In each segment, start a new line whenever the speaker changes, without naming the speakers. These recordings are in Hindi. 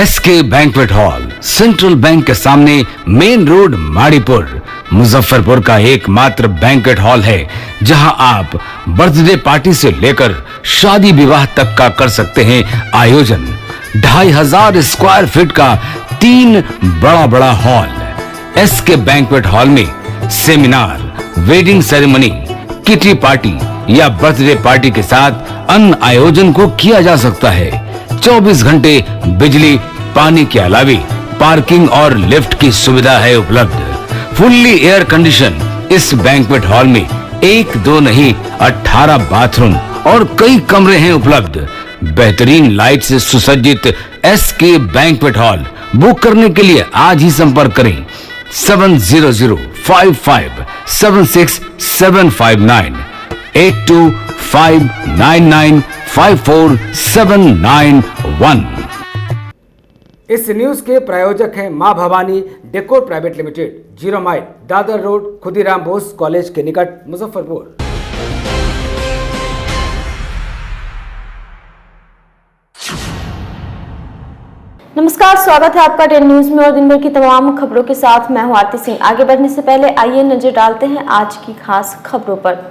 SK banquet hall, central bank के सामने, मेन रोड, माड़ीपुर, मुजफ्फरपुर का एकमात्र बैंक्वेट हॉल है जहां आप बर्थडे पार्टी से लेकर शादी विवाह तक का कर सकते हैं आयोजन। 2500 स्क्वायर फीट का 3 बड़ा हॉल। एसके बैंक्वेट हॉल में seminar, wedding ceremony, kitty party या बर्थडे पार्टी के साथ अन्य आयोजन को किया जा सकता है। 24 घंटे बिजली पानी के अलावे पार्किंग और लिफ्ट की सुविधा है उपलब्ध। फुल्ली एयर कंडीशन इस बैंक्वेट हॉल में 1, 2 नहीं 18 बाथरूम और कई कमरे हैं उपलब्ध। बेहतरीन लाइट से सुसज्जित एसके बैंक्वेट हॉल बुक करने के लिए आज ही संपर्क करें 7005576759 8259954791।
इस न्यूज के प्रायोजक हैं मां Bhavani decor private limited, 0 mile, Dadar road, Khudiram Bose college के निकट, मुजफ्फरपुर।
नमस्कार, स्वागत है आपका 10 न्यूज में और दिन भर की तमाम खबरों के साथ मैं हूं आरती सिंह। आगे बढ़ने से पहले आइए नजर डालते हैं आज की खास खबरों पर।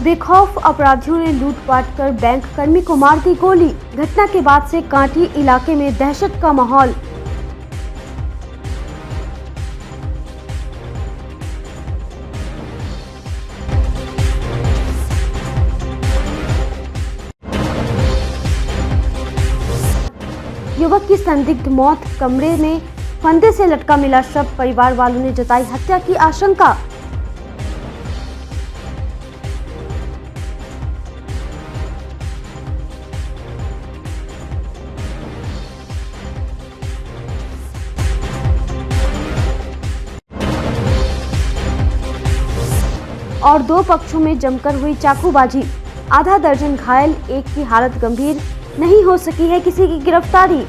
बेखौफ अपराधियों ने लूटपाट कर बैंक कर्मी को मार दी गोली। घटना के बाद से कांटी इलाके में दहशत का माहौल। युवक की संदिग्ध मौत, कमरे में फंदे से लटका मिला शव, परिवार वालों ने जताई हत्या की आशंका। और 2 पक्षों में जमकर हुई चाकूबाजी, आधा दर्जन घायल, एक की हालत गंभीर, नहीं हो सकी है किसी की गिरफ्तारी।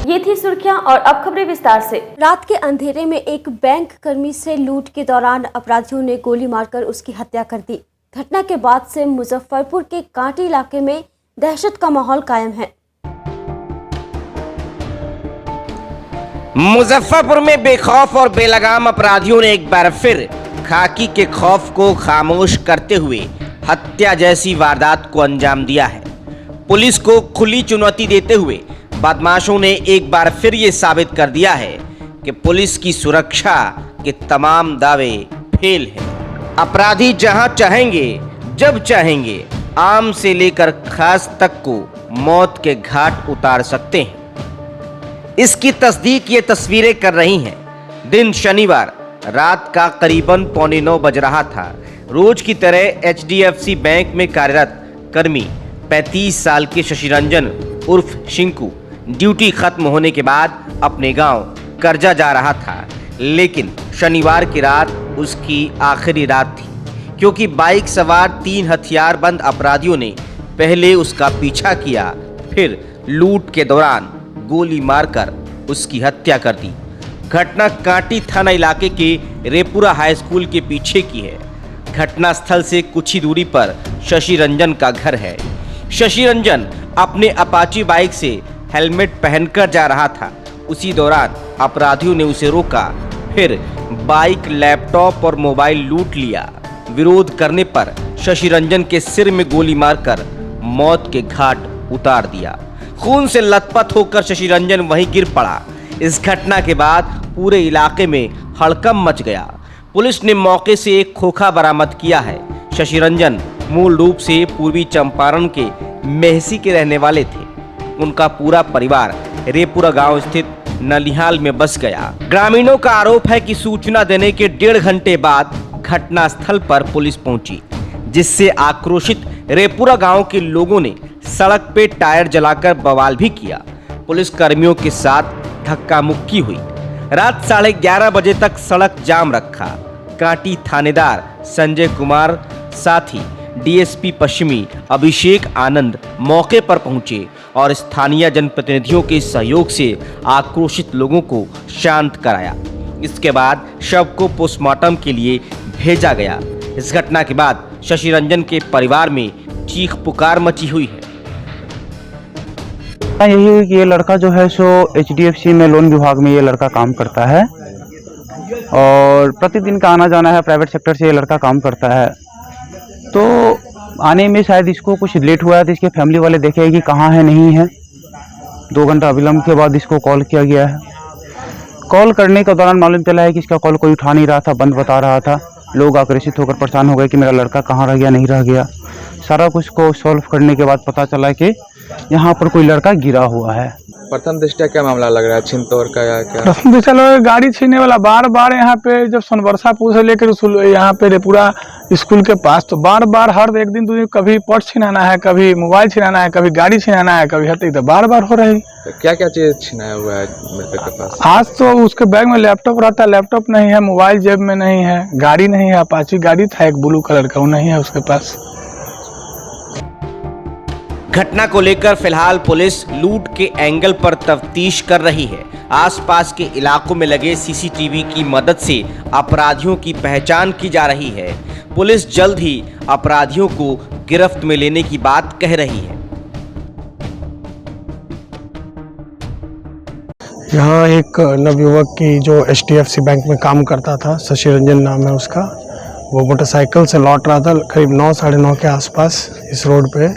ये थी सुर्खियां और अब खबरें विस्तार से। रात के अंधेरे में एक बैंक कर्मी से लूट के दौरान अपराधियों ने गोली मारकर उसकी हत्या कर दी। घटना के बाद से मुजफ्फरपुर के कांटी इलाके में दहशत का माहौल कायम है।
मुजफ्फरपुर में बेखौफ और बेलगाम अपराधियों ने एक बार फिर खाकी के खौफ को खामोश करते हुए हत्या जैसी वारदात को अंजाम दिया है। पुलिस को खुली चुनौती देते हुए बदमाशों ने एक बार फिर ये साबित कर दिया है कि पुलिस की सुरक्षा के तमाम दावे फेल हैं। अपराधी जहां चाहेंगे, जब चाहेंगे, आम से लेकर खास तक को मौत के घाट उतार सकते हैं। इसकी तस्दीक ये तस्वीरें कर रही हैं। दिन शनिवार रात का करीबन 8:45 बज रहा था। रोज की तरह HDFC बैंक में कार्यरत कर्मी 35 साल के शशिरंजन उर्फ शिंकू ड्यूटी खत्म होने के बाद अपने गांव करजा जा रहा था, लेकिन शनिवार की रात उसकी आखिरी रात थी, क्योंकि बाइक सवार 3 हथियारबंद अपराधियों ने पहले उसका पीछा किया, फिर लूट के दौरान गोली मारकर उसकी हत्या कर दी। घटना कांटी थाना इलाके के रेपुरा हाई स्कूल के पीछे की है। घटना स्थल से कुछ ही दूरी पर शशिरंजन का घर है। शशिरंजन अपने अपाची बाइक से हेलमेट पहनकर जा रहा था। उसी दौरान अपराधियों ने उसे रोका, फिर बाइक, लैपटॉप और मोबाइल लूट लिया। विरोध करने पर शशिरंजन के सिर में गोली मारकर मौत के घाट उतार दिया। खून से लथपथ होकर शशिरंजन वहीं गिर पड़ा। इस घटना के बाद पूरे इलाके में हड़कंप मच गया। पुलिस ने मौके से एक खोखा बरामद किया है। शशिरंजन मूल रूप से पूर्वी चंपारण के मेहसी के रहने वाले थे। उनका पूरा परिवार रेपुरा गांव स्थित नलिहाल में बस गया। ग्रामीणों का आरोप है कि सूचना देने के 1.5 घंटे बाद घटना स्थल पर पुलिस पहुंची, जिससे आक्रोशित रेपुरा गांव के लोगों ने सड़क पे टायर जलाकर बवाल भी किया। पुलिस कर्मियों के साथ धक्का मुक्की हुई। रात 11:30 बजे तक सड़क जाम रखा। कांटी थानेदार संजय कुमार साथ ही डीएसपी पश्चिमी अभिषेक आनंद मौके पर पहुंचे और स्थानीय जनप्रतिनिधियों के सहयोग से आक्रोशित लोगों को शांत कराया। इसके बाद शव को पोस्टमार्टम के लिए भेजा गया। इस घटना के बाद शशि रंजन के परिवार में चीख पुकार मची हुई है।
यही है कि ये लड़का जो है सो HDFC में लोन विभाग में ये लड़का काम करता है और प्रतिदिन का आना जाना है। प्राइवेट सेक्टर से ये लड़का काम करता है, तो आने में शायद इसको कुछ लेट हुआ है, तो इसके फैमिली वाले देखे कि कहाँ है नहीं है। 2 घंटा विलम्ब के बाद इसको कॉल किया गया है। कॉल करने के दौरान मालूम चला है कि इसका कॉल कोई उठा नहीं रहा था, बंद बता रहा था। लोग आक्रोशित होकर परेशान हो गए कि मेरा लड़का कहाँ रह गया, नहीं रह गया। सारा कुछ को सॉल्व करने के बाद पता चला कि यहाँ पर कोई लड़का गिरा हुआ है।
प्रथम दृष्टया क्या मामला लग रहा है, छीन तोड़ का या क्या?
प्रथम दृष्टया लग रहा है गाड़ी छीनने वाला। बार बार यहाँ पे जब सोनबरसा पुल से लेकर यहाँ पे पूरा स्कूल के पास, तो बार बार हर एक दिन 2 दिन कभी पर्स छिनाना है, कभी मोबाइल छिनाना है, कभी गाड़ी छिनाना है, कभी हत्या, तो बार बार हो रही।
तो क्या क्या चीज छिनाया हुआ है मृतक के पास?
आज तो उसके बैग में लैपटॉप रहता है, लैपटॉप नहीं है, मोबाइल जेब में नहीं है, गाड़ी नहीं है, अपाची गाड़ी था एक ब्लू कलर का, वो नहीं है उसके पास।
घटना को लेकर फिलहाल पुलिस लूट के एंगल पर तफ्तीश कर रही है। आसपास के इलाकों में लगे सीसीटीवी की मदद से अपराधियों की पहचान की जा रही है। पुलिस जल्द ही अपराधियों को गिरफ्त में लेने की बात कह रही है।
यहाँ एक नवयुवक की जो HDFC बैंक में काम करता था, शशि रंजन नाम है उसका, वो मोटरसाइकिल से लौट रहा था करीब 9 साढ़े 9 के आसपास। इस रोड पे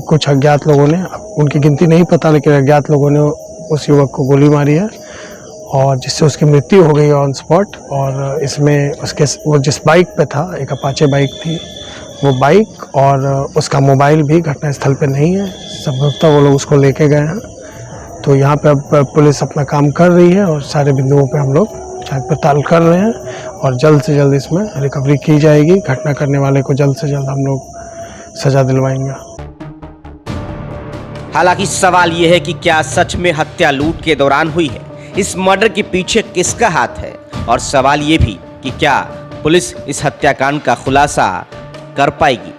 कुछ अज्ञात लोगों ने, उनकी गिनती नहीं पता, लेकिन अज्ञात लोगों ने उस युवक को गोली मारी है और जिससे उसकी मृत्यु हो गई ऑन स्पॉट। और इसमें वो जिस बाइक पे था, एक अपाचे बाइक थी, वो बाइक और उसका मोबाइल भी घटनास्थल पे नहीं है। संभवतः वो लोग उसको लेके गए हैं। तो यहाँ पे अब पुलिस अपना काम कर रही है और सारे बिंदुओं पे हम लोग जांच पड़ताल कर रहे हैं और जल्द से जल्द इसमें रिकवरी की जाएगी। घटना करने वाले को जल्द से जल्द हम लोग सजा दिलवाएंगे।
हालांकि सवाल यह है कि क्या सच में हत्या लूट के दौरान हुई है? इस मर्डर के पीछे किसका हाथ है? और सवाल यह भी कि क्या पुलिस इस हत्याकांड का खुलासा कर पाएगी?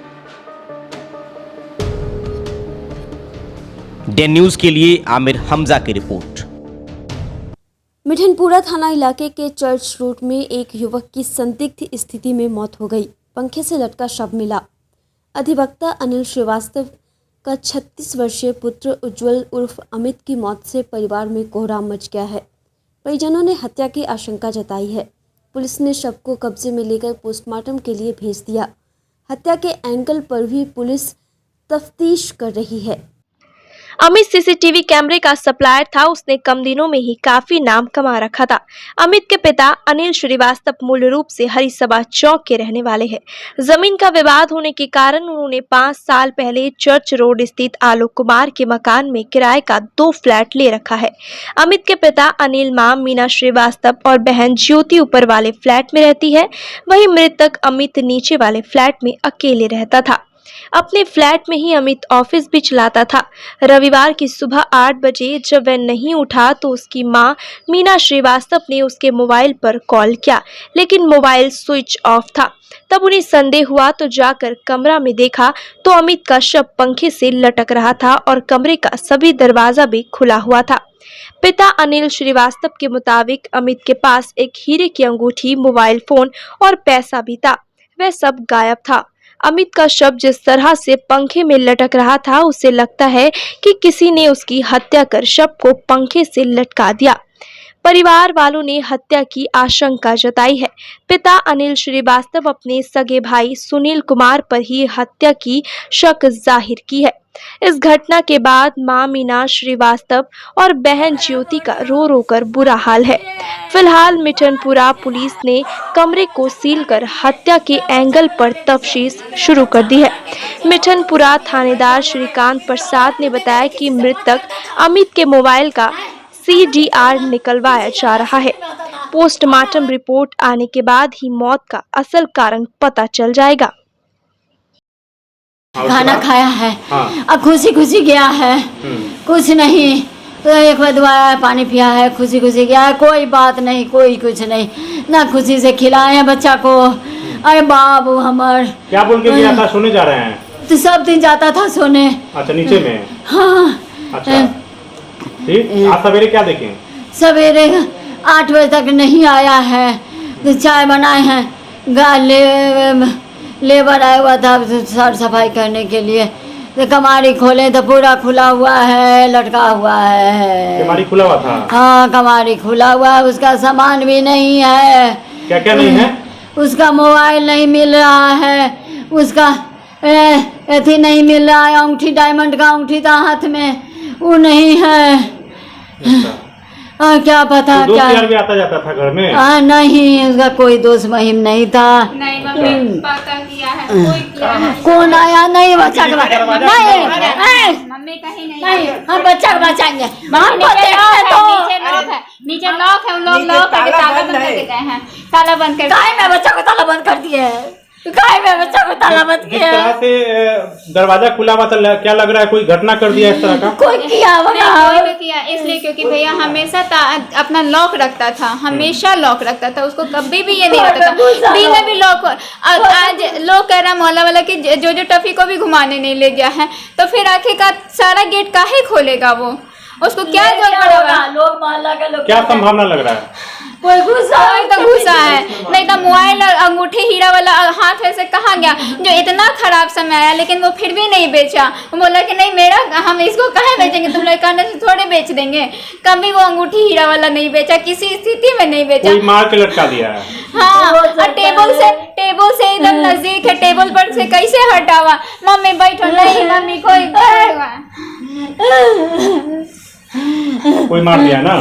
डे न्यूज के लिए आमिर हमजा की रिपोर्ट।
मिठनपुरा थाना इलाके के चर्च रोड में एक युवक की संदिग्ध स्थिति में मौत हो गई। पंखे से लटका शव मिला। अधिवक्ता अनिल श्रीवास्तव का 36 वर्षीय पुत्र उज्जवल उर्फ अमित की मौत से परिवार में कोहराम मच गया है। परिजनों ने हत्या की आशंका जताई है। पुलिस ने शव को कब्जे में लेकर पोस्टमार्टम के लिए भेज दिया। हत्या के एंगल पर भी पुलिस तफ्तीश कर रही है।
अमित सीसीटीवी कैमरे का सप्लायर था। उसने कम दिनों में ही काफी नाम कमा रखा था। अमित के पिता अनिल श्रीवास्तव मूल रूप से हरिसभा चौक के रहने वाले हैं। जमीन का विवाद होने के कारण उन्होंने 5 साल पहले चर्च रोड स्थित आलोक कुमार के मकान में किराए का 2 फ्लैट ले रखा है। अमित के पिता अनिल, मां मीना श्रीवास्तव और बहन ज्योति ऊपर वाले फ्लैट में रहती है। वहीं मृतक अमित नीचे वाले फ्लैट में अकेले रहता था। अपने फ्लैट में ही अमित ऑफिस भी चलाता था। रविवार की सुबह 8 बजे जब वह नहीं उठा तो उसकी मां मीना श्रीवास्तव ने उसके मोबाइल पर कॉल किया, लेकिन मोबाइल स्विच ऑफ था। तब उन्हें संदेह हुआ तो जाकर कमरा में देखा तो अमित का शव पंखे से लटक रहा था और कमरे का सभी दरवाजा भी खुला हुआ था। पिता अनिल श्रीवास्तव के मुताबिक अमित के पास एक हीरे की अंगूठी, मोबाइल फोन और पैसा भी था। वह सब गायब था। अमित का शव जिस तरह से पंखे में लटक रहा था, उससे लगता है कि किसी ने उसकी हत्या कर शव को पंखे से लटका दिया। परिवार वालों ने हत्या की आशंका जताई है। पिता अनिल श्रीवास्तव अपने सगे भाई सुनील कुमार पर ही हत्या की शक जाहिर की है। इस घटना के बाद मां मीना श्रीवास्तव और बहन ज्योति का रो रो कर बुरा हाल है। फिलहाल मिठनपुरा पुलिस ने कमरे को सील कर हत्या के एंगल पर तफ्तीश शुरू कर दी है। मिठनपुरा थानेदार श्रीकांत प्रसाद ने बताया कि मृतक अमित के मोबाइल का CDR निकलवाया जा रहा है। पोस्टमार्टम रिपोर्ट आने के बाद ही मौत का असल कारण पता चल जाएगा।
खाना खाया है, अब खुशी खुशी गया है, कुछ नहीं, तो एक बार दोबारा पानी पिया है, खुशी खुशी गया है, कोई बात नहीं, कोई कुछ नहीं, ना खुशी से खिलाए हैं बच्चा को। अरे बाबू हमार
क्या बोल के गया था? सोने जा रहे हैं?
तो सब दिन जाता था सोने।
अच्छा, नीचे में?
हाँ।
अच्छा, ठीक। आज सवेरे क्या देखें?
सवेरे 8 बजे तक नहीं आया है, तो चाय बनाए हैं, लेबर आया हुआ था साफ सफाई करने के लिए, तो कमारी खोले तो पूरा खुला हुआ है, लटका हुआ है।
कमारी खुला हुआ था?
हाँ, कमारी खुला हुआ है, उसका सामान भी नहीं है।
क्या क्या नहीं है?
उसका मोबाइल नहीं मिल रहा है, उसका अथी नहीं मिल रहा है, अंगूठी, डायमंड का अंगूठी था हाथ में, वो नहीं है। क्या पता
तो
क्या
दोस्त यार भी आता जाता था घर में?
नहीं, उसका कोई दोस्त महिम नहीं था।
नहीं, मम्मी पता किया है, कोई किया है।
कौन आया? नहीं, बच्चा के नहीं,
मम्मी कहीं नहीं,
हम बच्चा को बचाएंगे।
नीचे लॉक है, लोग लॉक करके ताला बंद करके गए हैं, ताला बंद कर।
काय में बच्चा को ताला बंद कर दिए? काय में बच्चा को ताला बंद किया?
जिस तरह से दरवाजा खुला हुआ था, क्या लग रहा है कोई घटना कर दिया इस तरह का?
कोई किया होगा?
कोई किया, इसलिए क्योंकि भैया हमेशा अपना लॉक रखता था, हमेशा लॉक रखता था, उसको कभी भी ये नहीं होता था बिना भी लॉक। और आज लोग कह रहा मोहल्ला वाला कि जो टफी को भी घुमाने नहीं ले गया है, तो फिर आखिरकार सारा गेट काहे खोलेगा वो? उसको क्या जरूरत होगा?
लोग मोहल्ला के लोग
क्या संभावना लग रहा है?
कोई घुसा
है, नहीं तो मोबाइल और अंगूठी हीरा वाला हाथ से कहाँ गया? जो इतना खराब समय आया, लेकिन वो फिर भी नहीं बेचा। वो बोला कि नहीं मेरा, हम इसको कहाँ बेचेंगे, तुम लोग कहने से थोड़े बेच देंगे। कभी वो अंगूठी हीरा वाला नहीं बेचा, किसी स्थिति में नहीं बेचा।
कोई मार के लटका दिया है।
हाँ, और टेबल से एकदम नजदीक है, टेबल पर से कैसे हटावा? मम्मी बैठो। नहीं मम्मी, कोई
कोई मार दिया ना?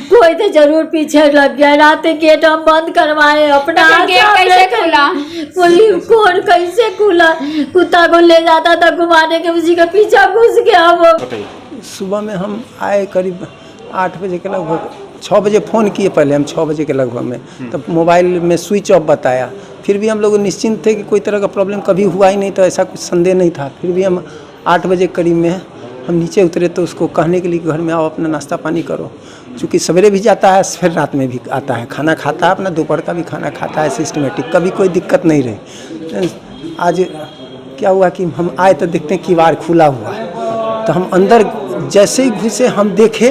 कोई तो जरूर पीछे लग गया। रात गेट हम बंद करवाए अपना,
गेट कैसे खुला?
पुलिस कौन कैसे खुला? कुत्ता को ले जाता था घुमाने के, उसी का पीछा घुस गया वो।
सुबह में हम आए करीब 8 बजे के लगभग, 6 बजे फ़ोन किए पहले हम 6 बजे के लगभग में, तब मोबाइल में स्विच ऑफ बताया। फिर भी हम लोग निश्चिंत थे कि कोई तरह का प्रॉब्लम कभी हुआ ही नहीं, तो ऐसा कुछ संदेह नहीं था। फिर भी हम 8 बजे करीब में हम नीचे उतरे तो उसको कहने के लिए घर में आओ, अपना नाश्ता पानी करो। चूँकि सवेरे भी जाता है, फिर रात में भी आता है, खाना खाता है, अपना दोपहर का भी खाना खाता है सिस्टमेटिक, कभी कोई दिक्कत नहीं रही। आज क्या हुआ कि हम आए तो देखते हैं किवाड़ खुला हुआ है, तो हम अंदर जैसे ही घुसे हम देखे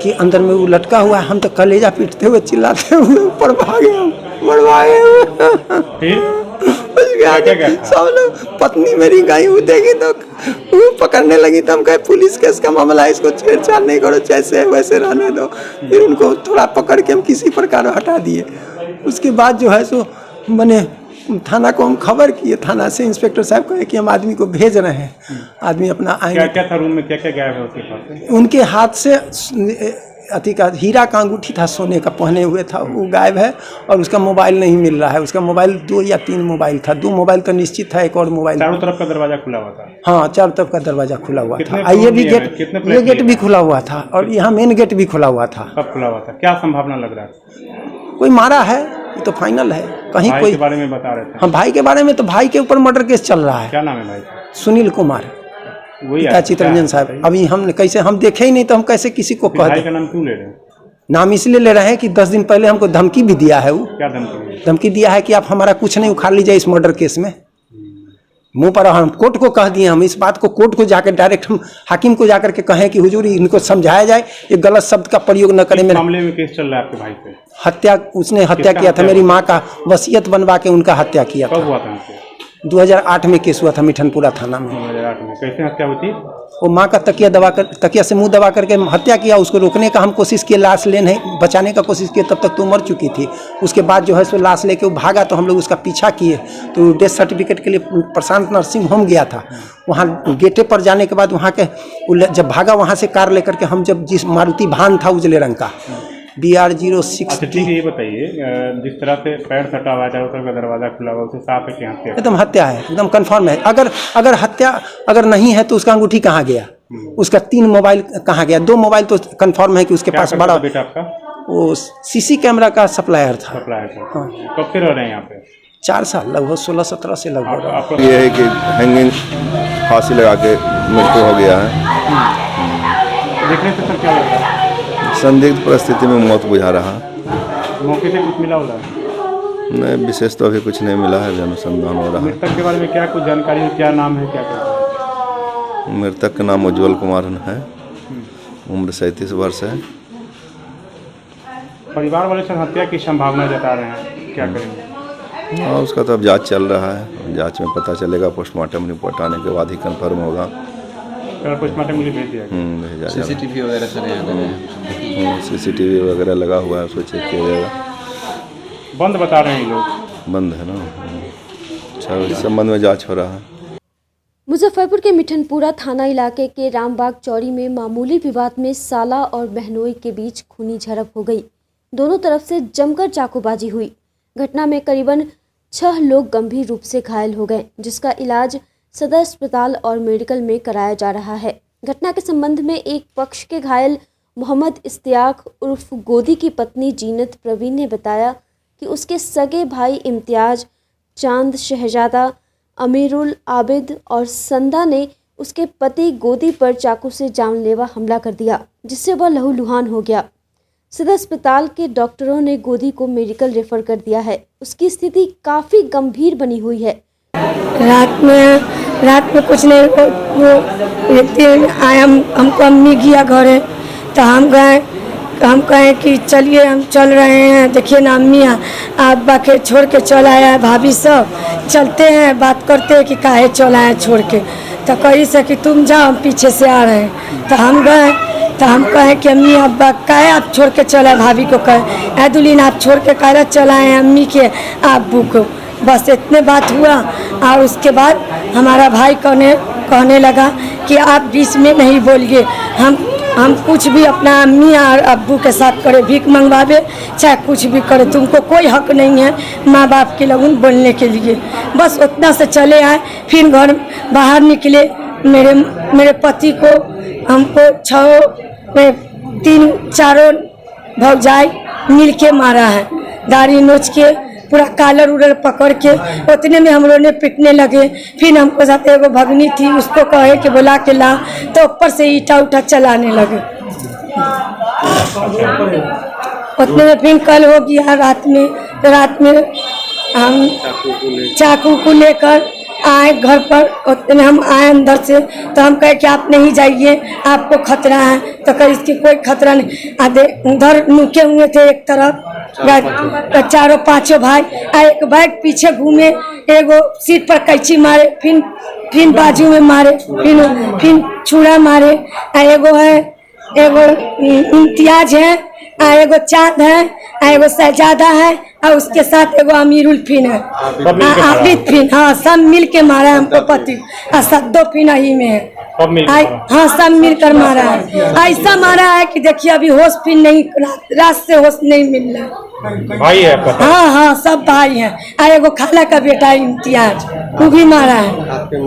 कि अंदर में वो लटका हुआ है। हम तो कलेजा पीटते हुए चिल्लाते हुए ऊपर भागे, सब लोग। पत्नी मेरी गई, वो देखी तो वो पकड़ने लगी, तो हम कहे पुलिस केस का मामला है, इसको छेड़छाड़ नहीं करो, जैसे है वैसे रहने दो। फिर उनको थोड़ा पकड़ के हम किसी प्रकार हटा दिए। उसके बाद जो है सो मैंने थाना को हम खबर किए, थाना से इंस्पेक्टर साहब कहे कि हम आदमी को भेज रहे हैं, आदमी अपना आएंगे।
क्या क्या था रूम में, क्या क्या गायब है उसके पास?
उनके हाथ से अति का हीरा का अंगूठी था, सोने का पहने हुए था, वो गायब है। और उसका मोबाइल नहीं मिल रहा है। उसका मोबाइल 2 या 3 मोबाइल था, 2 मोबाइल तो निश्चित था, एक और मोबाइल।
चारों तरफ का दरवाजा खुला हुआ था?
हाँ, चारों तरफ का दरवाजा खुला हुआ था। ये भी गेट, ये गेट भी खुला हुआ था, और यहाँ मेन गेट भी खुला हुआ था।
सब खुला हुआ था। क्या संभावना लग रहा है?
कोई मारा है, ये तो फाइनल है। कहीं
भाई
कोई
के बारे में बता रहे थे?
हाँ, भाई के बारे में तो भाई के ऊपर मर्डर केस चल रहा है।
क्या नाम है भाई?
सुनील कुमार, पिता चित्रंजन साहब। अभी हम कैसे, हम देखे ही नहीं तो हम कैसे किसी को कह
भाई का नाम क्यों ले रहे हैं?
नाम इसलिए ले रहे हैं कि 10 दिन पहले हमको धमकी भी दिया है। वो
क्या धमकी?
धमकी दिया है कि आप हमारा कुछ नहीं उखाड़ लीजिए इस मर्डर केस में। मुंह पर हम कोर्ट को कह दिए, हम इस बात को कोर्ट को जाकर डायरेक्ट हम हाकिम को जाकर के कहें कि हुजूर इनको समझाया जाए, ये गलत शब्द का प्रयोग न करें। मेरे
मामले में केस चल रहा है आपके भाई पे?
हत्या, उसने हत्या किया था, मेरी माँ का वसीयत बनवा के उनका हत्या किया था।
कब हुआ था उनसे?
2008 में केस हुआ था मिठनपुरा थाना में।
2008 में कैसे हत्या हुई थी?
वो माँ का तकिया से मुंह दबा करके हत्या किया। उसको रोकने का हम कोशिश किए, लाश ले नहीं बचाने का कोशिश किए, तब तक तो मर चुकी थी। उसके बाद जो है सो लाश लेके वो भागा, तो हम लोग उसका पीछा किए, तो डेथ सर्टिफिकेट के लिए प्रशांत नर्सिंग होम गया था। वहाँ गेटे पर जाने के बाद वहाँ के जब भागा वहाँ से कार लेकर के, हम जब जिस मारुति भान था उजले रंग का BR06।
अच्छा ठीक है, ये बताइए जिस तरह से पैर सटा हुआ है, चारों तरफ का दरवाजा खुला हुआ, उसे साफ है कि हत्या?
एकदम हत्या है, एकदम कंफर्म है। अगर हत्या अगर नहीं है तो उसका अंगूठी कहाँ गया, उसका 3 मोबाइल कहाँ गया? 2 मोबाइल तो कंफर्म है कि उसके पास बड़ा
बेटा आपका
वो CC कैमरा का सप्लायर था।
हाँ। कब से रह रहे हैं यहाँ पे?
4 साल, लगभग 16-17 से लगभग।
ये है कि हैंगिंग फांसी लगा के मृत्यु हो गया है।
देखने से सर क्या लग रहा है?
संदिग्ध परिस्थिति में मौत बुझा रहा।
मौके से कुछ मिला होगा?
नहीं, विशेष तो अभी कुछ नहीं मिला है, अनुसंधान हो रहा है।
मृतक के बारे में क्या कुछ जानकारी है? क्या नाम है, क्या करता है?
मृतक का नाम उज्ज्वल कुमार है, उम्र 37 वर्ष है।
परिवार वाले सर हत्या की संभावना जता रहे हैं, क्या करेंगे?
हाँ, उसका तो अब जांच चल रहा है, जांच में पता चलेगा। पोस्टमार्टम रिपोर्ट आने के बाद ही कंफर्म होगा।
पोस्टमार्टम के लिए भेज दिया
भेजा जाएगा।
सीसीटीवी वगैरह चले
सीसीटीवी वगैरह लगा हुआ है, उसको चेक किया जाएगा।
बंद बता रहे हैं लोग?
बंद है ना। अच्छा, इस संबंध में जांच हो रहा है।
मुजफ्फरपुर के मिठनपुरा थाना इलाके के रामबाग चौड़ी में मामूली विवाद में साला और बहनोई के बीच खूनी झड़प हो गई। दोनों तरफ से जमकर चाकूबाजी हुई। घटना में करीबन 6 लोग गंभीर रूप से घायल हो गए, जिसका इलाज सदर अस्पताल और मेडिकल में कराया जा रहा है। घटना के संबंध में एक पक्ष के घायल मोहम्मद इश्तियाक उर्फ गोदी की पत्नी जीनत प्रवीण ने बताया कि उसके सगे भाई इम्तियाज, चांद, शहजादा, अमीरुल आबिद और संदा ने उसके पति गोदी पर चाकू से जानलेवा हमला कर दिया, जिससे वह लहूलुहान हो गया। सदर अस्पताल के डॉक्टरों ने गोदी को मेडिकल रेफर कर दिया है। उसकी स्थिति काफ़ी गंभीर बनी हुई है।
रात में कुछ नहीं, वो एक दिन आया, हमको अम्मी गया घर है, तो हम कहे कि चलिए हम चल रहे हैं, देखिए ना अम्मी आप बाके छोड़ के चल आया है, भाभी सब चलते हैं, बात करते हैं कि काहे चल आया छोड़ के। तो कही से कि तुम जाओ, हम पीछे से आ रहे हैं। तो हम गए, तो हम कहे कि अम्मी अब्बा काहे आप छोड़ के चला, भाभी को कहे ऐदुलीन आप छोड़ के काहे चलाए हैं अम्मी के अब्बू को। बस इतने बात हुआ। और उसके बाद हमारा भाई कहने लगा कि आप बीच में नहीं बोलिए, हम कुछ भी अपना अम्मी और अब्बू के साथ करे, भीख मंगवावे चाहे कुछ भी करे, तुमको कोई हक नहीं है माँ बाप के लगन बोलने के लिए। बस उतना से चले आए। फिर घर बाहर निकले, मेरे पति को हमको 3-4 भौजाई मिल के मारा है, दाढ़ी नोच के पूरा कालर उलर पकड़ के। उतने में हम लोग ने पिटने लगे। फिर हमको साथ एगो भगनी थी, उसको कहे कि बुला के ला, तो ऊपर से ईटा उठा चलाने लगे। उतने में फिर कल हो गया रात में हम चाकू को लेकर आए घर पर। उतने हम आए अंदर से, तो हम कहे कि आप नहीं जाइए, आपको खतरा है। तो कहे इसकी कोई खतरा नहीं। आधे उधर नुके हुए थे एक तरफ, 4-5 भाई। एक बैग पीछे घूमे, एगो सीट पर कैंची मारे, फिर बाजू में मारे, फिर छुरा मारे। एगो इम्तियाज है, एगो चांद है, एगो शहजादा है, और उसके साथ एगो अमीरुल फिन है, आबिद फिन। हाँ, सब मिल के मारा है हमको पति। सद्दो फिन ही में है। हाँ, सब मिलकर मारा है। ऐसा मारा है कि देखिए अभी होश फिर नहीं, रात से होश नहीं मिल रहा।
भाई है आपका?
हाँ, सब भाई हैं। एगो खाला का बेटा इम्तियाज, वो भी मारा है। आपके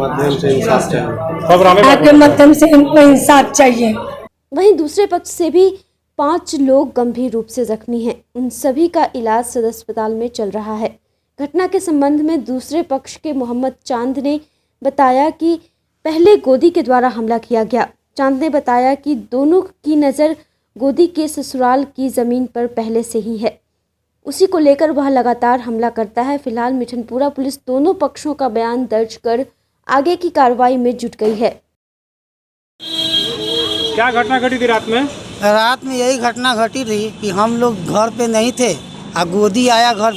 माध्यम से हमको इंसाफ चाहिए।
वहीं दूसरे पक्ष से भी 5 लोग गंभीर रूप से जख्मी हैं। उन सभी का इलाज सदर अस्पताल में चल रहा है। घटना के संबंध में दूसरे पक्ष के मोहम्मद चांद ने बताया कि पहले गोदी के द्वारा हमला किया गया। चांद ने बताया कि दोनों की नज़र गोदी के ससुराल की ज़मीन पर पहले से ही है, उसी को लेकर वह लगातार हमला करता है। फिलहाल मिठनपुरा पुलिस दोनों पक्षों का बयान दर्ज कर आगे की कार्रवाई में जुट गई है।
क्या घटना घटी थी रात में?
रात में यही घटना घटी थी कि हम लोग घर पे नहीं थे और गोदी आया घर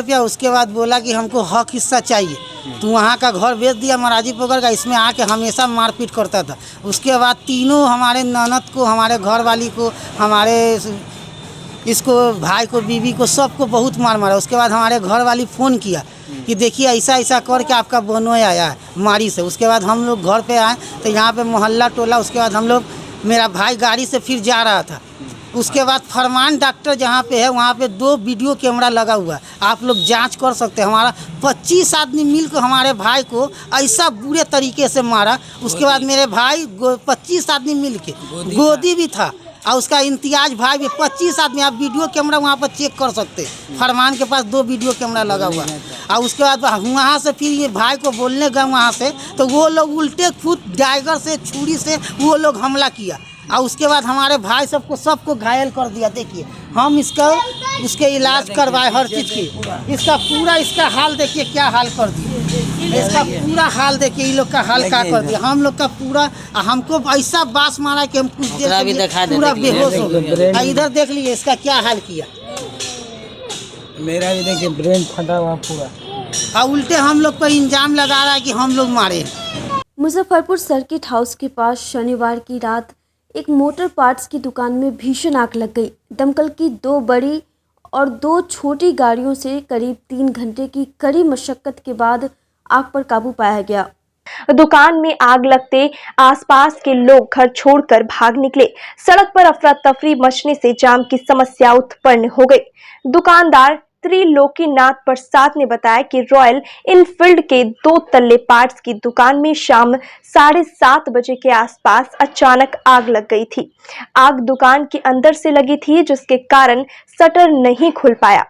पे। उसके बाद बोला कि हमको हक हिस्सा चाहिए। तो वहाँ का घर बेच दिया महाराजी पोखर का। इसमें आके हमेशा मारपीट करता था। उसके बाद तीनों हमारे ननद को, हमारे घर वाली को, हमारे इसको भाई को, बीवी को, सबको बहुत मारा। उसके बाद हमारे घर वाली फ़ोन किया कि देखिए ऐसा करके आपका बनोए आया है मारी से। उसके बाद हम लोग घर पे आए तो यहाँ पे मोहल्ला टोला। उसके बाद हम लोग, मेरा भाई गाड़ी से फिर जा रहा था। उसके बाद फरमान डॉक्टर जहाँ पे है वहाँ पे 2 वीडियो कैमरा लगा हुआ है, आप लोग जांच कर सकते हैं। हमारा 25 आदमी मिलकर हमारे भाई को ऐसा बुरे तरीके से मारा। उसके बाद मेरे भाई 25 आदमी मिलके, गोदी भी था और उसका इम्तियाज भाई भी, 25 आदमी। आप वीडियो कैमरा वहाँ पर चेक कर सकते हैं। फरमान के पास 2 वीडियो कैमरा लगा हुआ है। और उसके बाद वहाँ से फिर ये भाई को बोलने गए वहाँ से, तो वो लोग उल्टे खुद डाइगर से छुरी से वो लोग हमला किया और उसके बाद हमारे भाई सबको घायल कर दिया। देखिए हम इसके इलाज करवाए हर चीज़ की, इसका हाल देखिए क्या हाल कर दिया, इसका पूरा हाल देखिए, ये लोग का हाल क्या कर दिया, हम लोग का पूरा, हमको ऐसा बांस मारा कि हम कुछ देर पूरा बेहोश हो गए। इधर देख लीजिए इसका क्या हाल किया,
मेरा भी देखिए ब्रेन फटा हुआ पूरा,
और उल्टे हम लोग पर इल्जाम लगा रहा है कि हम लोग मारे।
मुजफ्फरपुर सर्किट हाउस के पास शनिवार की रात एक मोटर पार्ट्स की दुकान में भीषण आग लग गई। दमकल की 2 बड़ी और 2 छोटी गाड़ियों से करीब 3 घंटे की कड़ी मशक्कत के बाद आग पर काबू पाया गया।
दुकान में आग लगते आसपास के लोग घर छोड़कर भाग निकले। सड़क पर अफरा तफरी मचने से जाम की समस्या उत्पन्न हो गई। दुकानदार त्रिलोकीनाथ प्रसाद ने बताया कि रॉयल इनफील्ड के 2 तल्ले पार्ट्स की दुकान में शाम 7:30 बजे के आसपास अचानक आग लग गई थी। आग दुकान के अंदर से लगी थी, जिसके कारण शटर नहीं खुल पाया।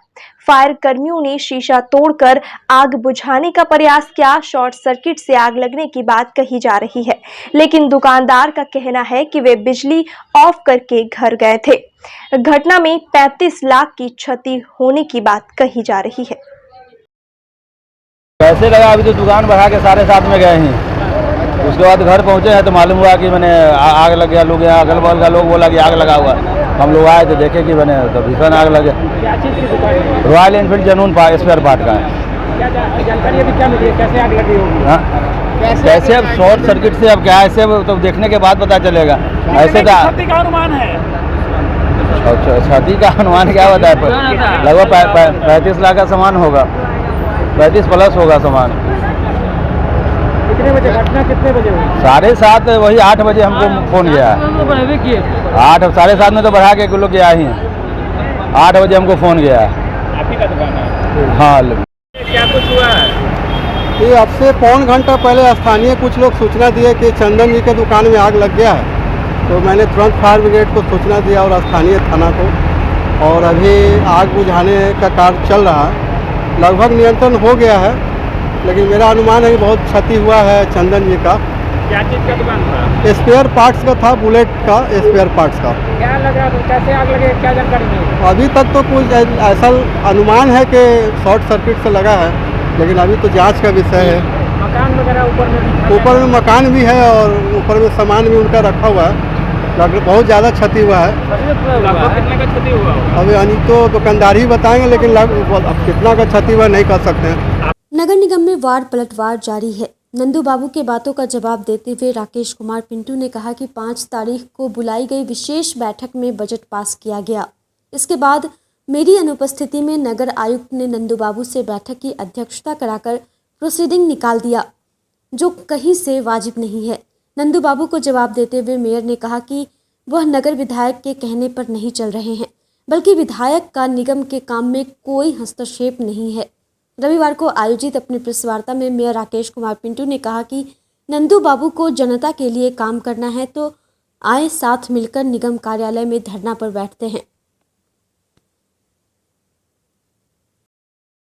फायर कर्मियों ने शीशा तोड़कर आग बुझाने का प्रयास किया। शॉर्ट सर्किट से आग लगने की बात कही जा रही है, लेकिन दुकानदार का कहना है कि वे बिजली ऑफ करके घर गए थे। घटना में 35 लाख की क्षति होने की बात कही जा रही है।
पैसे लगा, अभी तो दुकान बढ़ा के सारे साथ में गए हैं। उसके बाद घर पहुंचे हैं तो मालूम हुआ कि मैंने आग लग गया। लोग यहाँ अगल बगल का लोग बोला कि आग लगा हुआ। हम लोग आए तो देखे कि मैंने तो भीषण आग लगे। रॉयल एनफील्ड जनून स्पेयर पार्ट का है।
जानकारी अभी क्या मिली है, कैसे आग लगी होगी?
कैसे अब शॉर्ट सर्किट से अब क्या ऐसे तो देखने के बाद पता चलेगा। ऐसे तो
क्षति का अनुमान है,
क्षति का अनुमान क्या होता है? लगभग 35 लाख का सामान होगा, 35 प्लस होगा सामान।
कितने बजे घटना, कितने बजे हुई?
7:30 वही 8 बजे हमको फोन गया है। 8 7:30 में तो बढ़ा के लोग गया ही 8 बजे हमको फोन गया है।
आप ही का दुकान है?
हाँ।
क्या कुछ हुआ है?
ये अब से पौन घंटा पहले स्थानीय कुछ लोग सूचना दिए कि चंदन जी के दुकान में आग लग गया है। तो मैंने तुरंत फायर ब्रिगेड को सूचना दिया और स्थानीय थाना को, और अभी आग बुझाने का कार्य चल रहा है। लगभग नियंत्रण हो गया है, लेकिन मेरा अनुमान है कि बहुत क्षति हुआ है चंदन जी का।
क्या चीज़ का दुकान था?
स्पेयर पार्ट्स का था, बुलेट का स्पेयर पार्ट्स का।
क्या लगा, कैसे आग लगे, क्या जानकारी मिली?
अभी तक तो कुछ ऐसा अनुमान है कि शॉर्ट सर्किट से लगा है, लेकिन अभी तो जांच का विषय है।
मकान वगैरह
ऊपर में मकान भी है और ऊपर में सामान भी उनका रखा हुआ है। बहुत ज़्यादा क्षति हुआ है।
कितने का क्षति हुआ?
अभी अभी तो दुकानदार ही बताएंगे, लेकिन अब कितना का क्षति हुआ नहीं कर सकते हैं।
नगर निगम में वार्ड पलटवार जारी है। नंदू बाबू के बातों का जवाब देते हुए राकेश कुमार पिंटू ने कहा कि 5 तारीख को बुलाई गई विशेष बैठक में बजट पास किया गया। इसके बाद मेरी अनुपस्थिति में नगर आयुक्त ने नंदू बाबू से बैठक की अध्यक्षता कराकर प्रोसीडिंग निकाल दिया, जो कहीं से वाजिब नहीं है। नंदू बाबू को जवाब देते हुए मेयर ने कहा कि वह नगर विधायक के कहने पर नहीं चल रहे हैं, बल्कि विधायक का निगम के काम में कोई हस्तक्षेप नहीं है। रविवार को आयोजित अपनी प्रेस वार्ता में मेयर राकेश कुमार पिंटू ने कहा कि नंदू बाबू को जनता के लिए काम करना है तो आए साथ मिलकर निगम कार्यालय में धरना पर बैठते हैं।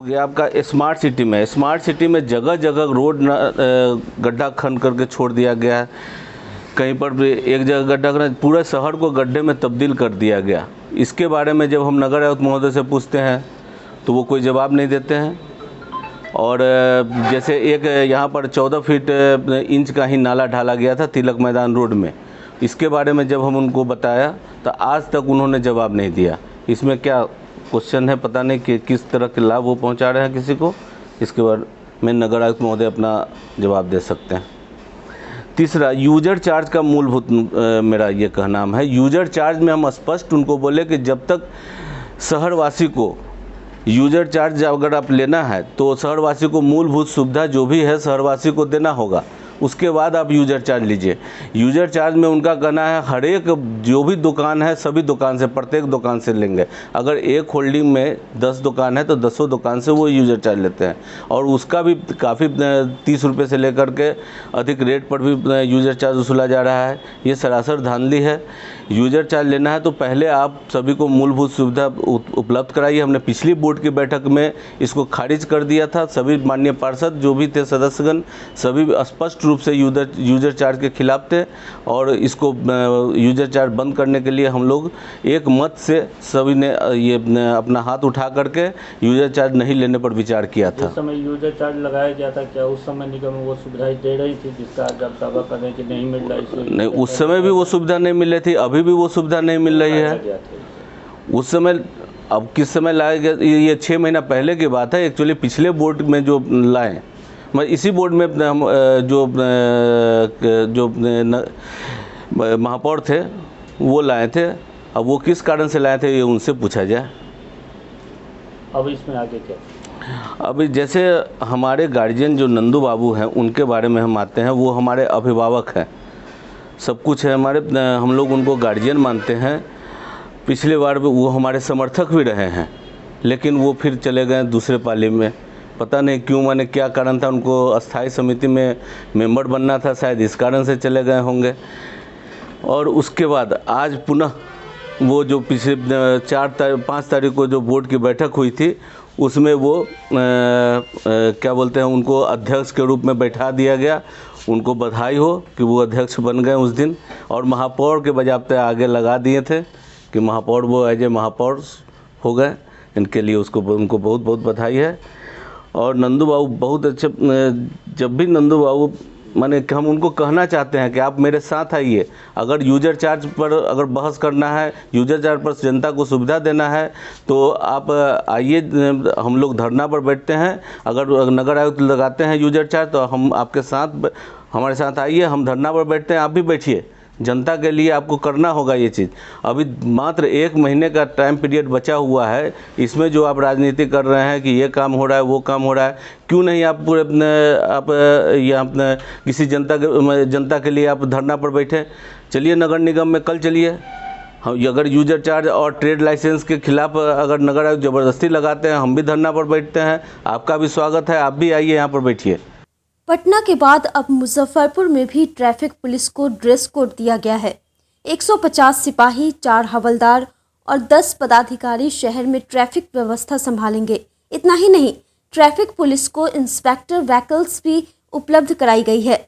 आपका स्मार्ट सिटी में जगह जगह रोड गड्ढा खन करके छोड़ दिया गया है। कहीं पर भी एक जगह गड्ढा कर पूरे शहर को गड्ढे में तब्दील कर दिया गया। इसके बारे में जब हम नगर आयुक्त महोदय से पूछते हैं तो वो कोई जवाब नहीं देते हैं। और जैसे एक यहाँ पर 14 फीट इंच का ही नाला ढाला गया था तिलक मैदान रोड में, इसके बारे में जब हम उनको बताया तो आज तक उन्होंने जवाब नहीं दिया। इसमें क्या क्वेश्चन है पता नहीं कि किस तरह के लाभ वो पहुँचा रहे हैं किसी को। इसके बाद में नगर आयुक्त महोदय अपना जवाब दे सकते हैं। तीसरा, यूजर चार्ज का मूलभूत मेरा ये कहना है। यूजर चार्ज में हम स्पष्ट उनको बोले कि जब तक शहरवासी को यूजर चार्ज अगर आप लेना है तो शहरवासी को मूलभूत सुविधा जो भी है शहरवासी को देना होगा। उसके बाद आप यूज़र चार्ज लीजिए। यूज़र चार्ज में उनका कहना है हर एक जो भी दुकान है सभी दुकान से, प्रत्येक दुकान से लेंगे। अगर एक होल्डिंग में 10 दुकान है तो 10 दुकान से वो यूज़र चार्ज लेते हैं, और उसका भी काफ़ी 30 रुपये से लेकर के अधिक रेट पर भी यूज़र चार्ज वसूला जा रहा है। ये सरासर धांधली है। यूज़र चार्ज लेना है तो पहले आप सभी को मूलभूत सुविधा उपलब्ध कराइए। हमने पिछली बोर्ड की बैठक में इसको खारिज कर दिया था। सभी माननीय पार्षद जो भी थे सदस्यगण सभी स्पष्ट रूप से यूज़र चार्ज के खिलाफ थे, और इसको यूज़र चार्ज बंद करने के लिए हम लोग एक मत से सभी ने ये अपना हाथ उठा करके यूज़र चार्ज नहीं लेने पर विचार किया था।
उस समय यूज़र चार्ज लगाया गया था, क्या उस समय निगम वो सुविधाएं दे रही थी जिसका जब दावा कर रहे कि नहीं मिल रहा है?
नहीं, उस समय भी वो सुविधा नहीं मिल रही थी, अभी भी वो सुविधा नहीं मिल रही है। उस समय अब किस समय लाया गया, ये 6 महीना पहले की बात है। एक्चुअली पिछले बोर्ड में जो लाए, मैं इसी बोर्ड में हम जो महापौर थे वो लाए थे। अब वो किस कारण से लाए थे ये उनसे पूछा जाए।
अब इसमें आगे क्या?
अभी जैसे हमारे गार्जियन जो नंदू बाबू हैं उनके बारे में हम आते हैं, वो हमारे अभिभावक हैं, सब कुछ है हमारे, हम लोग उनको गार्जियन मानते हैं। पिछले बार भी वो हमारे समर्थक भी रहे हैं, लेकिन वो फिर चले गए दूसरे पाली में। पता नहीं क्यों, माने क्या कारण था, उनको अस्थाई समिति में मेंबर बनना था, शायद इस कारण से चले गए होंगे। और उसके बाद आज पुनः वो जो पिछले 5 तारीख को जो बोर्ड की बैठक हुई थी उसमें वो क्या बोलते हैं, उनको अध्यक्ष के रूप में बैठा दिया गया। उनको बधाई हो कि वो अध्यक्ष बन गए उस दिन, और महापौर के बजाबते आगे लगा दिए थे कि महापौर वो एज ए महापौर हो गए। इनके लिए उनको बहुत बहुत बधाई है। और नंदू बाबू बहुत अच्छे, जब भी नंदू बाबू माने हम उनको कहना चाहते हैं कि आप मेरे साथ आइए, अगर यूज़र चार्ज पर अगर बहस करना है, यूज़र चार्ज पर जनता को सुविधा देना है तो आप आइए, हम लोग धरना पर बैठते हैं। अगर नगर आयुक्त लगाते हैं यूज़र चार्ज तो हम आपके साथ, हमारे साथ आइए, हम धरना पर बैठते हैं, आप भी बैठिए। जनता के लिए आपको करना होगा ये चीज़। अभी मात्र 1 महीने का टाइम पीरियड बचा हुआ है, इसमें जो आप राजनीति कर रहे हैं कि ये काम हो रहा है वो काम हो रहा है, क्यों नहीं आप पूरे अपने किसी जनता के लिए आप धरना पर बैठे। चलिए नगर निगम में कल चलिए, हम अगर यूज़र चार्ज और ट्रेड लाइसेंस के खिलाफ अगर नगर आयुक्त ज़बरदस्ती लगाते हैं, हम भी धरना पर बैठते हैं। आपका भी स्वागत है, आप भी आइए यहाँ पर बैठिए।
पटना के बाद अब मुजफ्फरपुर में भी ट्रैफिक पुलिस को ड्रेस कोड दिया गया है। 150 सिपाही, 4 हवलदार और 10 पदाधिकारी शहर में ट्रैफिक व्यवस्था संभालेंगे। इतना ही नहीं, ट्रैफिक पुलिस को इंस्पेक्टर व्हीकल्स भी उपलब्ध कराई गई है।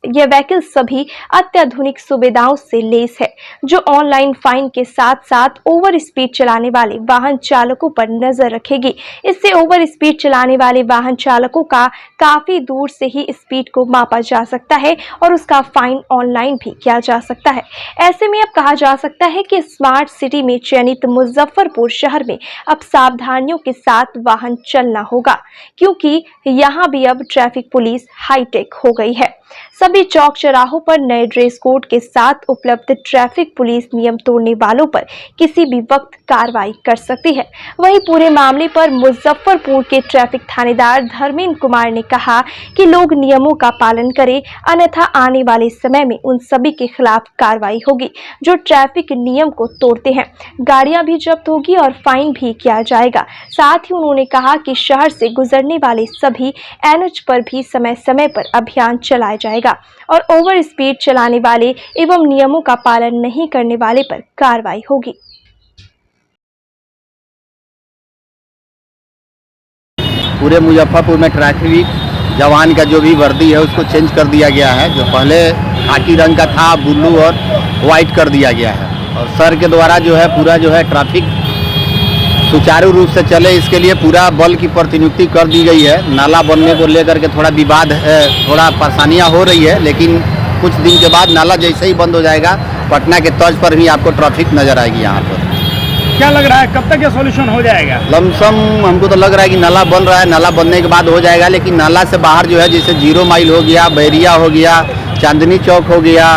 यह व्हीकल सभी अत्याधुनिक सुविधाओं से लेस है, जो ऑनलाइन फाइन के साथ साथ ओवर स्पीड चलाने वाले वाहन चालकों पर नजर रखेगी। इससे ओवर स्पीड चलाने वाले वाहन चालकों का काफी दूर से ही स्पीड को मापा जा सकता है और उसका फाइन ऑनलाइन भी किया जा सकता है। ऐसे में अब कहा जा सकता है कि स्मार्ट सिटी में चयनित मुजफ्फरपुर शहर में अब सावधानियों के साथ वाहन चलना होगा, क्योंकि यहाँ भी अब ट्रैफिक पुलिस हाईटेक हो गई है। सभी चौक चौराहों पर नए ड्रेस कोड के साथ उपलब्ध ट्रैफिक पुलिस नियम तोड़ने वालों पर किसी भी वक्त कार्रवाई कर सकती है। वहीं पूरे मामले पर मुजफ्फरपुर के ट्रैफिक थानेदार धर्मेंद्र कुमार ने कहा कि लोग नियमों का पालन करें, अन्यथा आने वाले समय में उन सभी के खिलाफ कार्रवाई होगी जो ट्रैफिक नियम को तोड़ते हैं। गाड़ियां भी जब्त होगी और फाइन भी किया जाएगा। साथ ही उन्होंने कहा कि शहर से गुजरने वाले सभी एनएच पर भी समय समय पर अभियान चलाया जाएगा और ओवर स्पीड चलाने वाले एवं नियमों का पालन नहीं करने वाले पर कार्रवाई होगी।
पूरे मुजफ्फरपुर में ट्रैफिक जवान का जो भी वर्दी है उसको चेंज कर दिया गया है। जो पहले खाकी रंग का था ब्लू और वाइट कर दिया गया है, और सर के द्वारा जो है पूरा जो है ट्रैफिक सुचारू रूप से चले इसके लिए पूरा बल की प्रतिनियुक्ति कर दी गई है। नाला बनने को लेकर के थोड़ा विवाद है, थोड़ा परेशानियां हो रही है, लेकिन कुछ दिन के बाद नाला जैसे ही बंद हो जाएगा पटना के तर्ज पर भी आपको ट्रैफिक नजर आएगी। यहाँ पर
क्या लग रहा है कब तक ये सॉल्यूशन हो जाएगा?
लमसम हमको तो लग रहा है कि नाला बन रहा है, नाला बनने के बाद हो जाएगा, लेकिन नाला से बाहर जो है जैसे 0 माइल हो गया, बैरिया हो गया, चांदनी चौक हो गया,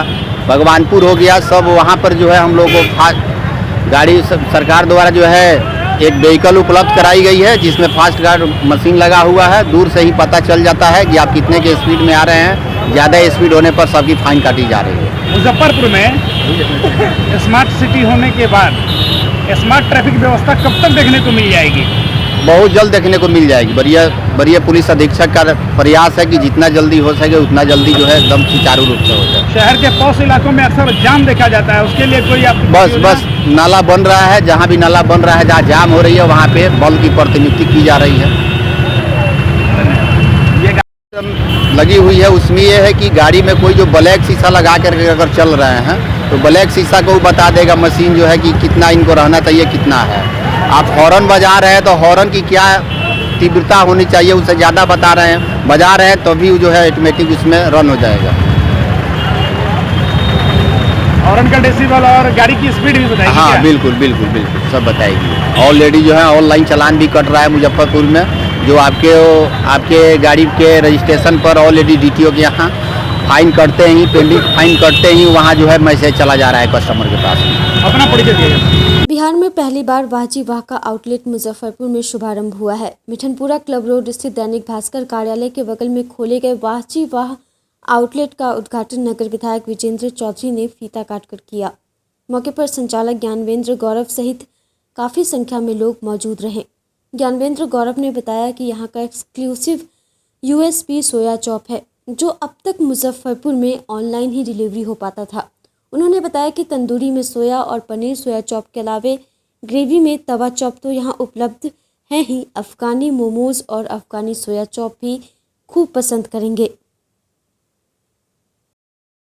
भगवानपुर हो गया, सब वहाँ पर जो है हम लोग को गाड़ी सरकार द्वारा जो है एक व्हीकल उपलब्ध कराई गई है जिसमें फास्ट गार्ड मशीन लगा हुआ है। दूर से ही पता चल जाता है कि आप कितने के स्पीड में आ रहे हैं,
ज़्यादा स्पीड होने पर सबकी फाइन काटी जा रही है।
मुजफ्फरपुर में स्मार्ट सिटी होने के बाद स्मार्ट ट्रैफिक व्यवस्था कब तक देखने को मिल जाएगी?
बहुत जल्द देखने को मिल जाएगी। वरीय पुलिस अधीक्षक का प्रयास है कि जितना जल्दी हो सके उतना जल्दी जो है एकदम सुचारू रूप से हो जाए।
शहर के पौष इलाकों में अक्सर जाम देखा जाता है, उसके लिए कोई आप
बस नाला बन रहा है, जहाँ भी नाला बन रहा है, जहाँ जाम हो रही है वहाँ पे बल की प्रतिनियुक्ति की जा रही है। लगी हुई है, उसमें ये है कि गाड़ी में कोई जो ब्लैक शीशा लगा कर अगर चल रहे हैं तो ब्लैक शीशा को बता देगा मशीन जो है कि कितना इनको रहना चाहिए, कितना है। आप हॉर्न बजा रहे हैं तो हॉर्न की क्या तीव्रता होनी चाहिए उससे ज़्यादा बता रहे हैं, बजा रहे हैं तो भी जो है ऑटोमेटिक उसमें रन हो जाएगा।
हॉर्न का डेसिबल और गाड़ी की स्पीड भी बताएगी?
हाँ बिल्कुल सब बताएगी। ऑलरेडी जो है ऑनलाइन चालान भी कट रहा है मुजफ्फरपुर में, जो आपके गाड़ी के रजिस्ट्रेशन पर ऑलरेडी DTO के यहाँ फाइन करते ही, पेंडिंग फाइन करते ही वहाँ जो है मैसेज चला जा रहा है कस्टमर के पास।
अपना परिचय दिएगा।
बिहार में पहली बार वाहजी वाह का आउटलेट मुजफ्फरपुर में शुभारंभ हुआ है। मिठनपुरा क्लब रोड स्थित दैनिक भास्कर कार्यालय के बगल में खोले गए वाहजी वाह आउटलेट का उद्घाटन नगर विधायक विजेंद्र चौधरी ने फीता काटकर किया। मौके पर संचालक ज्ञानवेंद्र गौरव सहित काफ़ी संख्या में लोग मौजूद रहे। ज्ञानवेंद्र गौरव ने बताया कि यहाँ का एक्सक्लूसिव USP सोया चॉप है, जो अब तक मुजफ्फरपुर में ऑनलाइन ही डिलीवरी हो पाता था। उन्होंने बताया कि तंदूरी में सोया और पनीर सोया चॉप के अलावे ग्रेवी में तवा चॉप तो यहाँ उपलब्ध हैं ही, अफ़गानी मोमोज़ और अफ़गानी सोया चॉप भी खूब पसंद करेंगे।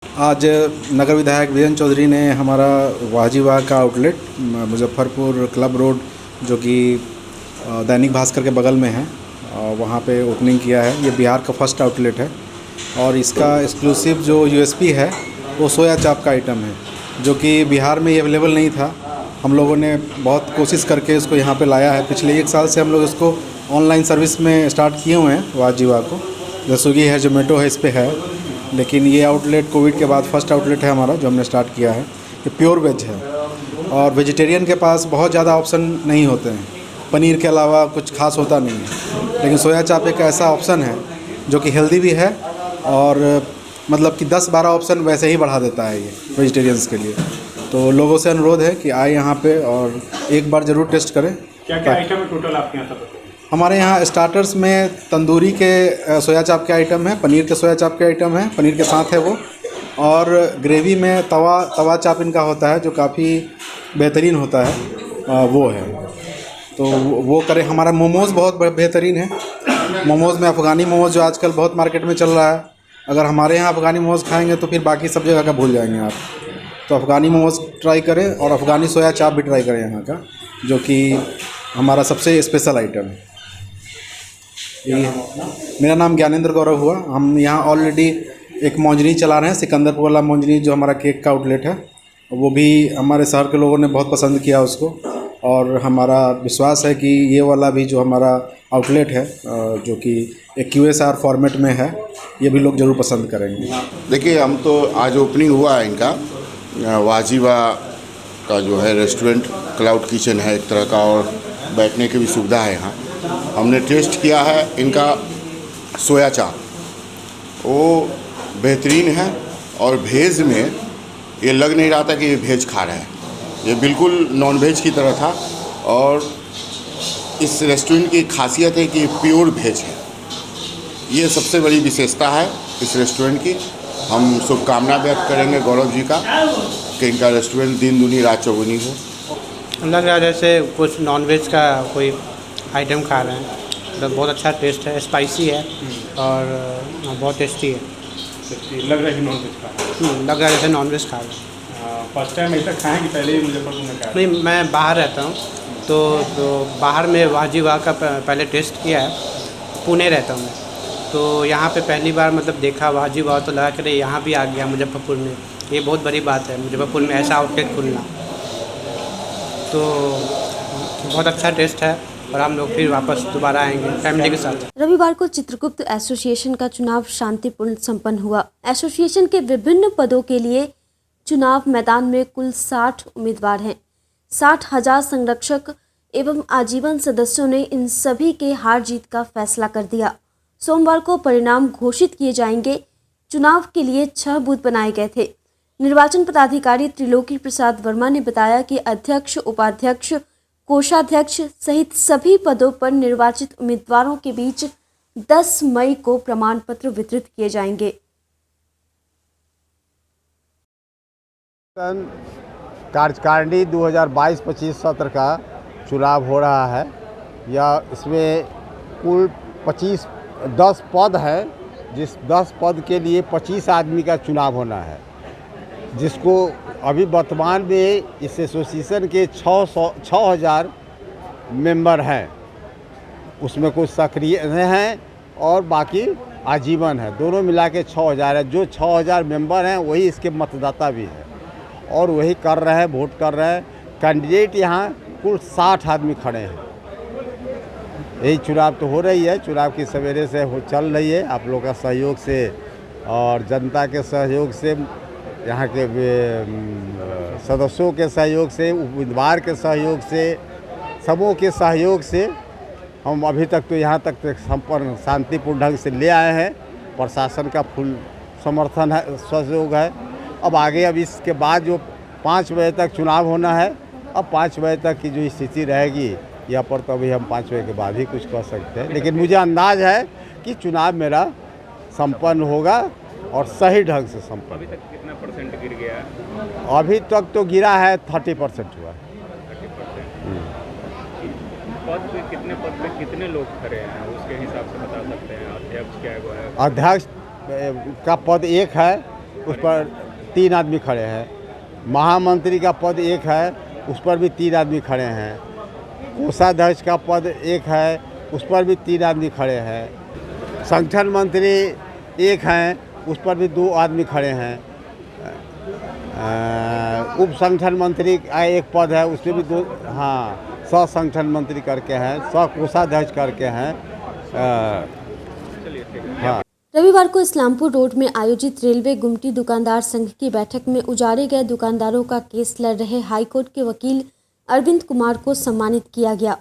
आज नगर विधायक वीरेंद्र चौधरी ने हमारा वाहजी वाह का आउटलेट मुजफ्फरपुर क्लब रोड जो कि दैनिक भास्कर के बगल में है, वहाँ पे ओपनिंग किया है। ये बिहार का फर्स्ट आउटलेट है और इसका एक्सक्लूसिव जो USP है वो सोया चाप का आइटम है, जो कि बिहार में ये अवेलेबल नहीं था। हम लोगों ने बहुत कोशिश करके इसको यहाँ पे लाया है। पिछले 1 साल से हम लोग इसको ऑनलाइन सर्विस में स्टार्ट किए हुए हैं वाहजी वाह को, जो स्विगी है, जोमेटो है, इस पे है। लेकिन ये आउटलेट कोविड के बाद फर्स्ट आउटलेट है हमारा जो हमने स्टार्ट किया है। ये प्योर वेज है और वेजिटेरियन के पास बहुत ज़्यादा ऑप्शन नहीं होते हैं, पनीर के अलावा कुछ खास होता नहीं है। लेकिन सोया चाप एक ऐसा ऑप्शन है जो कि हेल्दी भी है और मतलब कि 10-12 ऑप्शन वैसे ही बढ़ा देता है ये वेजिटेरियंस के लिए। तो लोगों से अनुरोध है कि आए यहाँ पे और एक बार ज़रूर टेस्ट करें।
क्या आइटम है टोटल आपके यहाँ?
हमारे यहाँ स्टार्टर्स में तंदूरी के सोया चाप के आइटम है, पनीर के सोया चाप के आइटम है, पनीर के साथ है वो, और ग्रेवी में तवा चाप इनका होता है जो काफ़ी बेहतरीन होता है, वो है। तो वो करें। हमारा मोमोज़ बहुत बेहतरीन है। मोमोज़ में अफ़गानी मोमोज़ जो आजकल बहुत मार्केट में चल रहा है, अगर हमारे यहाँ अफ़गानी मोमोज़ खाएंगे तो फिर बाकी सब जगह का भूल जाएंगे आप। तो अफ़गानी मोमोज़ ट्राई करें और अफ़गानी सोया चाप भी ट्राई करें यहाँ का, जो कि हमारा सबसे स्पेशल आइटम है। यही है। मेरा नाम ज्ञानेंद्र गौरव हुआ। हम यहाँ ऑलरेडी एक मौजनी चला रहे हैं, सिकंदरपुर वाला मौजनी जो हमारा केक का आउटलेट है, वो भी हमारे शहर के लोगों ने बहुत पसंद किया उसको, और हमारा विश्वास है कि ये वाला भी जो हमारा आउटलेट है जो कि एक QSR फॉर्मेट में है, ये भी लोग ज़रूर पसंद करेंगे।
देखिए, हम तो आज ओपनिंग हुआ है इनका वाहजी वाह का जो है रेस्टोरेंट, क्लाउड किचन है एक तरह का, और बैठने की भी सुविधा है यहाँ। हमने टेस्ट किया है इनका सोया चाप, वो बेहतरीन है और वेज में ये लग नहीं रहा था कि ये वेज खा रहे हैं, ये बिल्कुल नॉन वेज की तरह था। और इस रेस्टोरेंट की खासियत है कि ये प्योर वेज है, ये सबसे बड़ी विशेषता है इस रेस्टोरेंट की। हम शुभकामना व्यक्त करेंगे गौरव जी का कि इनका रेस्टोरेंट दिन दुनी रात चौगुनी हो।
लग रहा है जैसे कुछ नॉन वेज का कोई आइटम खा रहे हैं, तो बहुत अच्छा टेस्ट है, स्पाइसी है और बहुत टेस्टी है।
लग रहा है कि नॉन वेज खा रहे हैं?
लग रहा है जैसे नॉन वेज खा रहे हैं।
फर्स्ट टाइम ऐसा खाएँ कि पहले ही मुजफ्फरपुर में खाया?
नहीं, मैं बाहर रहता हूँ, तो बाहर में वाहजी वाह का पहले टेस्ट किया है। पुणे रहता हूँ मैं, तो यहाँ पे पहली बार मतलब देखा वाहजी वाह, तो लगा कि यहाँ भी आ गया मुजफ्फरपुर में। ये बहुत बड़ी बात है मुजफ्फरपुर में ऐसा आउटलेट खुलना, तो बहुत अच्छा टेस्ट है और हम लोग फिर वापस दोबारा आएंगे फैमिली के साथ।
रविवार को चित्रगुप्त एसोसिएशन का चुनाव शांतिपूर्ण संपन्न हुआ। एसोसिएशन के विभिन्न पदों के लिए चुनाव मैदान में कुल 60 उम्मीदवार हैं। 60,000 संरक्षक एवं आजीवन सदस्यों ने इन सभी के हार जीत का फैसला कर दिया। सोमवार को परिणाम घोषित किए जाएंगे। चुनाव के लिए 6 बूथ बनाए गए थे। निर्वाचन पदाधिकारी त्रिलोकी प्रसाद वर्मा ने बताया कि अध्यक्ष, उपाध्यक्ष, कोषाध्यक्ष सहित सभी पदों पर निर्वाचित उम्मीदवारों के बीच 10 मई को प्रमाण पत्र वितरित किए जाएंगे।
कार्यकारिणी 2022-25 सत्र का चुनाव हो रहा है। इसमें कुल 10 पद है, जिस 10 पद के लिए 25 आदमी का चुनाव होना है, जिसको अभी वर्तमान में इस एसोसिएशन के 6,000 मेंबर हैं। उसमें कुछ सक्रिय हैं और बाकी आजीवन है। दोनों मिला के 6,000 है। जो 6,000 मेंबर हैं वही इसके मतदाता भी हैं और वही कर रहे हैं, वोट कर रहे हैं। कैंडिडेट यहाँ कुल 60 आदमी खड़े हैं। यही चुनाव तो हो रही है। चुनाव की सवेरे से चल रही है, आप लोग का सहयोग से और जनता के सहयोग से, यहाँ के सदस्यों के सहयोग से, उम्मीदवार के सहयोग से, सबों के सहयोग से हम अभी तक तो यहाँ तक संपन्न शांतिपूर्ण ढंग से ले आए हैं। प्रशासन का फुल समर्थन है, सहयोग है। अब आगे इसके बाद जो 5 बजे तक चुनाव होना है, अब 5 बजे तक की जो स्थिति रहेगी यहाँ पर, तो अभी हम 5 बजे के बाद ही कुछ कह सकते हैं। लेकिन मुझे अंदाज है कि चुनाव मेरा संपन्न होगा और सही ढंग से संपन्न।
अभी तक कितना % गिर गया?
अभी तक तो गिरा है 30% हुआ।
30%। पद पे कितने पद पे कितने लोग खड़े हैं उसके हिसाब से बता सकते हैं? अध्यक्ष क्या है?
अध्यक्ष का पद 1 है, उस पर 3 आदमी खड़े हैं। महामंत्री का पद 1 है, उस पर भी 3 आदमी खड़े हैं। कोषाध्यक्ष का पद 1 है, उस पर भी 3 आदमी खड़े हैं। संगठन मंत्री 1 हैं, उस पर भी 2 आदमी खड़े हैं। उप संगठन मंत्री का 1 पद है, उसमें भी 2, हाँ, सह संगठन मंत्री करके हैं, सह कोषाध्यक्ष करके हैं। हाँ।
रविवार को इस्लामपुर रोड में आयोजित रेलवे गुमटी दुकानदार संघ की बैठक में उजाड़े गए दुकानदारों का केस लड़ रहे हाईकोर्ट के वकील अरविंद कुमार को सम्मानित किया गया।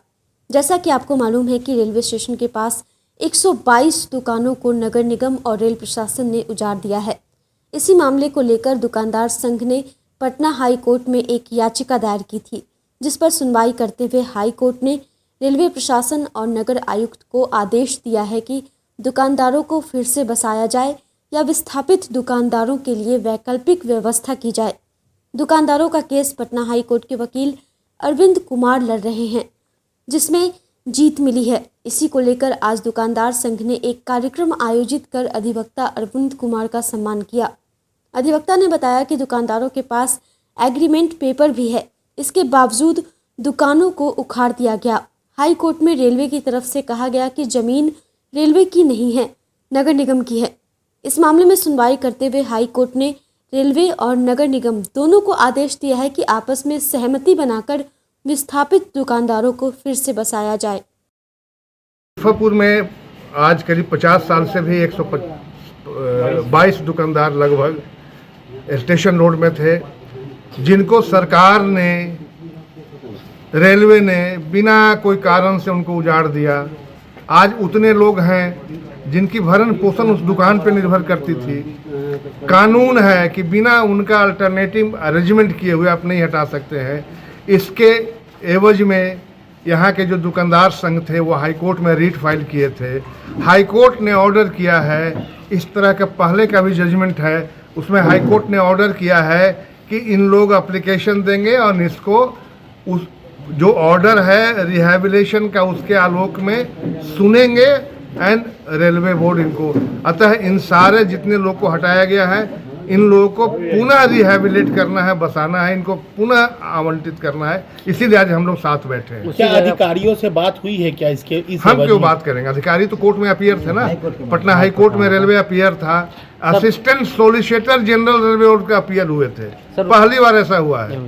जैसा कि आपको मालूम है कि रेलवे स्टेशन के पास 122 दुकानों को नगर निगम और रेल प्रशासन ने उजाड़ दिया है। इसी मामले को लेकर दुकानदार संघ ने पटना हाई कोर्ट में एक याचिका दायर की थी, जिस पर सुनवाई करते हुए हाई कोर्ट ने रेलवे प्रशासन और नगर आयुक्त को आदेश दिया है कि दुकानदारों को फिर से बसाया जाए या विस्थापित दुकानदारों के लिए वैकल्पिक व्यवस्था की जाए। दुकानदारों का केस पटना हाई कोर्ट के वकील अरविंद कुमार लड़ रहे हैं, जिसमें जीत मिली है। इसी को लेकर आज दुकानदार संघ ने एक कार्यक्रम आयोजित कर अधिवक्ता अरविंद कुमार का सम्मान किया। अधिवक्ता ने बताया कि दुकानदारों के पास एग्रीमेंट पेपर भी है, इसके बावजूद दुकानों को उखाड़ दिया गया। हाई कोर्ट में रेलवे की तरफ से कहा गया कि जमीन रेलवे की नहीं है, नगर निगम की है। इस मामले में सुनवाई करते हुए हाई कोर्ट ने रेलवे और नगर निगम दोनों को आदेश दिया है कि आपस में सहमति बनाकर विस्थापित दुकानदारों को फिर से बसाया जाए।
मुजफ्फरपुर में आज करीब 50 साल से भी 122 दुकानदार लगभग स्टेशन रोड में थे, जिनको सरकार ने, रेलवे ने बिना कोई कारण से उनको उजाड़ दिया। आज उतने लोग हैं जिनकी भरण पोषण उस दुकान पर निर्भर करती थी। कानून है कि बिना उनका अल्टरनेटिव अरेंजमेंट किए हुए आप नहीं हटा सकते हैं। इसके एवज में यहाँ के जो दुकानदार संघ थे वो हाई कोर्ट में रीट फाइल किए थे। हाई कोर्ट ने ऑर्डर किया है, इस तरह का पहले का भी जजमेंट है, उसमें हाई कोर्ट ने ऑर्डर किया है कि इन लोग एप्लीकेशन देंगे और इसको उस जो ऑर्डर है रिहैबिलिटेशन का उसके आलोक में सुनेंगे एंड रेलवे बोर्ड इनको। अतः इन सारे जितने लोग को हटाया गया है, इन लोगों को पुनः रिहैबिलिटेट करना है, बसाना है, इनको पुनः आवंटित करना है। इसीलिए आज हम लोग साथ बैठे हैं।
क्या अधिकारियों से बात हुई है क्या इसके?
हम क्यों बात करेंगे? अधिकारी तो कोर्ट में अपीयर थे ना, पटना हाई कोर्ट में रेलवे अपीयर था। Assistant solicitor general railway board का अपीयर हुए थे, पहली बार ऐसा हुआ है।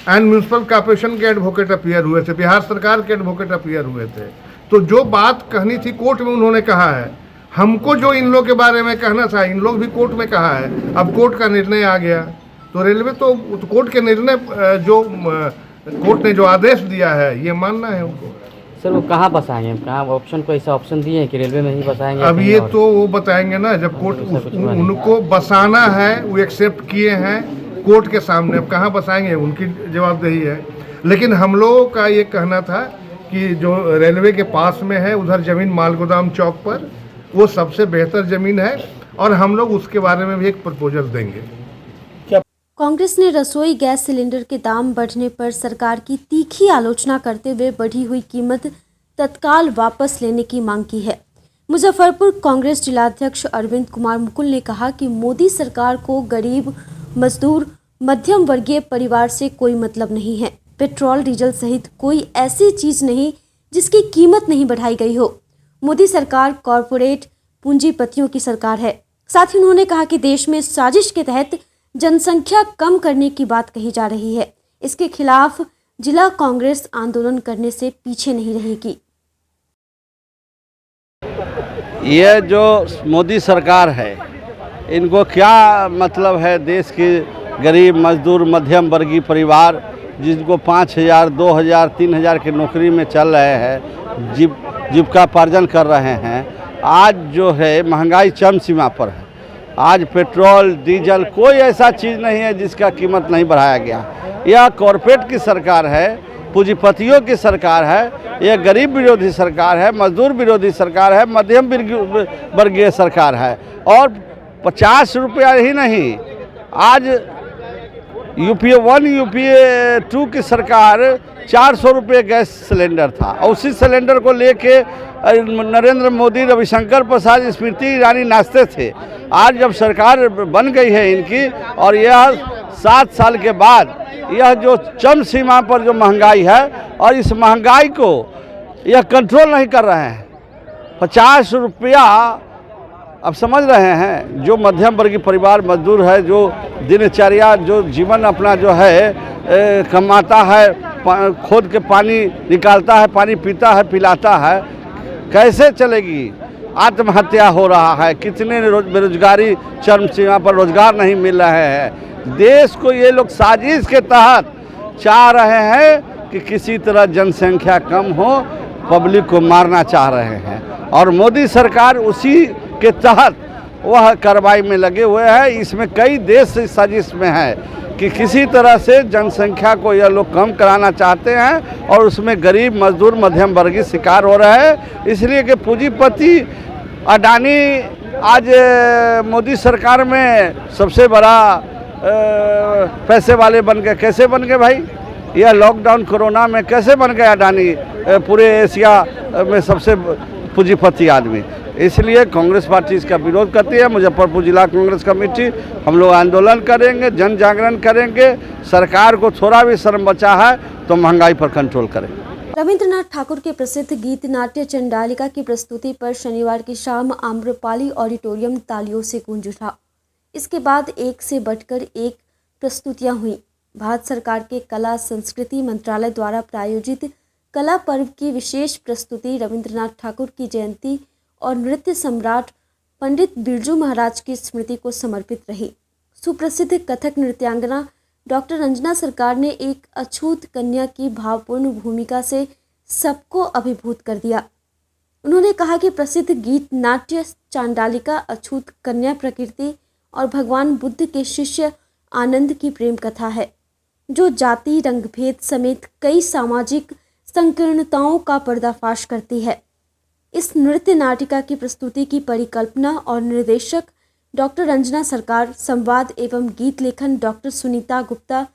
एंड म्यूनसिपल कॉर्पोरेशन के एडवोकेट अपीयर हुए थे, बिहार सरकार के एडवोकेट अपीयर हुए थे। तो जो बात कहनी थी कोर्ट में उन्होंने कहा है। हमको जो इन लोग के बारे में कहना था, इन लोग भी कोर्ट में कहा है। अब कोर्ट का निर्णय आ गया तो रेलवे तो कोर्ट के निर्णय जो कोर्ट ने जो आदेश दिया है ये मानना है उनको।
सर वो कहाँ बसाएंगे, कहाँ ऑप्शन को ऐसा ऑप्शन दिए हैं कि रेलवे में ही बसाएंगे?
अब ये तो वो बताएंगे ना, जब कोर्ट उनको बसाना है, वो एक्सेप्ट किए हैं कोर्ट के सामने, अब कहाँ बसाएंगे उनकी जवाबदेही है। लेकिन हम लोगों का ये कहना था कि जो रेलवे के पास में है उधर ज़मीन मालगोदाम चौक पर, वो सबसे बेहतर ज़मीन है और हम लोग उसके बारे में भी एक प्रपोजल देंगे।
कांग्रेस ने रसोई गैस सिलेंडर के दाम बढ़ने पर सरकार की तीखी आलोचना करते हुए बढ़ी हुई कीमत तत्काल वापस लेने की मांग की है। मुजफ्फरपुर कांग्रेस जिलाध्यक्ष अरविंद कुमार मुकुल ने कहा कि मोदी सरकार को गरीब, मजदूर, मध्यम वर्गीय परिवार से कोई मतलब नहीं है। पेट्रोल, डीजल सहित कोई ऐसी चीज नहीं जिसकी कीमत नहीं बढ़ाई गई हो। मोदी सरकार कॉरपोरेट पूंजीपतियों की सरकार है। साथ ही उन्होंने कहा कि देश में साजिश के तहत जनसंख्या कम करने की बात कही जा रही है। इसके खिलाफ जिला कांग्रेस आंदोलन करने से पीछे नहीं रहेगी।
ये जो मोदी सरकार है, इनको क्या मतलब है देश के गरीब, मजदूर, मध्यम वर्गीय परिवार जिनको 5,000, 2,000, 3,000 की नौकरी में चल रहे हैं, जीविकापार्जन कर रहे हैं। आज जो है महंगाई चरम सीमा पर है। आज पेट्रोल, डीजल कोई ऐसा चीज़ नहीं है जिसका कीमत नहीं बढ़ाया गया। यह कॉरपोरेट की सरकार है, पूंजीपतियों की सरकार है, यह गरीब विरोधी सरकार है, मजदूर विरोधी सरकार है, मध्यम वर्गीय सरकार है। और 50 रुपया ही नहीं, आज यूपीए 1, यूपीए 2 की सरकार 400 रुपये गैस सिलेंडर था और उसी सिलेंडर को लेके नरेंद्र मोदी, रविशंकर प्रसाद, स्मृति ईरानी नाचते थे। आज जब सरकार बन गई है इनकी और यह 7 साल के बाद यह जो चरम सीमा पर जो महंगाई है और इस महंगाई को यह कंट्रोल नहीं कर रहे हैं। 50 रुपया अब समझ रहे हैं, जो मध्यम वर्गीय परिवार, मजदूर है, जो दिनचर्या, जो जीवन अपना जो है कमाता है, खोद के पानी निकालता है, पानी पीता है, पिलाता है, कैसे चलेगी? आत्महत्या हो रहा है, कितने बेरोजगारी चरम सीमा पर, रोजगार नहीं मिल रहे हैं। देश को ये लोग साजिश के तहत चाह रहे हैं कि किसी तरह जनसंख्या कम हो, पब्लिक को मारना चाह रहे हैं और मोदी सरकार उसी के तहत वह कार्रवाई में लगे हुए हैं। इसमें कई देश इस साजिश में है कि किसी तरह से जनसंख्या को यह लोग कम कराना चाहते हैं और उसमें गरीब, मजदूर, मध्यम वर्गीय शिकार हो रहे हैं। इसलिए कि पूंजीपति अडानी आज मोदी सरकार में सबसे बड़ा पैसे वाले बन गए। कैसे बन गए भाई? यह लॉकडाउन कोरोना में कैसे बन गया अडानी पूरे एशिया में सबसे पूंजीपति आदमी? इसलिए कांग्रेस पार्टी इसका विरोध करती है। मुजफ्फरपुर जिला कांग्रेस कमेटी हम लोग आंदोलन करेंगे, जन जागरण करेंगे। सरकार को थोड़ा भी शर्म बचा है तो महंगाई पर कंट्रोल करें।
रविंद्रनाथ ठाकुर के प्रसिद्ध गीत नाट्य चंडालिका की प्रस्तुति पर शनिवार की शाम आम्रपाली ऑडिटोरियम तालियों से गूंज उठा। इसके बाद एक से बढ़कर एक प्रस्तुतियां हुई। भारत सरकार के कला संस्कृति मंत्रालय द्वारा प्रायोजित कला पर्व की विशेष प्रस्तुति रविंद्रनाथ ठाकुर की जयंती और नृत्य सम्राट पंडित बिरजू महाराज की स्मृति को समर्पित रही। सुप्रसिद्ध कथक नृत्यांगना डॉक्टर रंजना सरकार ने एक अछूत कन्या की भावपूर्ण भूमिका से सबको अभिभूत कर दिया। उन्होंने कहा कि प्रसिद्ध गीत नाट्य चांडालिका अछूत कन्या प्रकृति और भगवान बुद्ध के शिष्य आनंद की प्रेम कथा है, जो जाति, रंगभेद समेत कई सामाजिक संकीर्णताओं का पर्दाफाश करती है। इस नृत्य नाटिका की प्रस्तुति की परिकल्पना और निर्देशक डॉक्टर रंजना सरकार, संवाद एवं गीत लेखन डॉक्टर सुनीता गुप्ता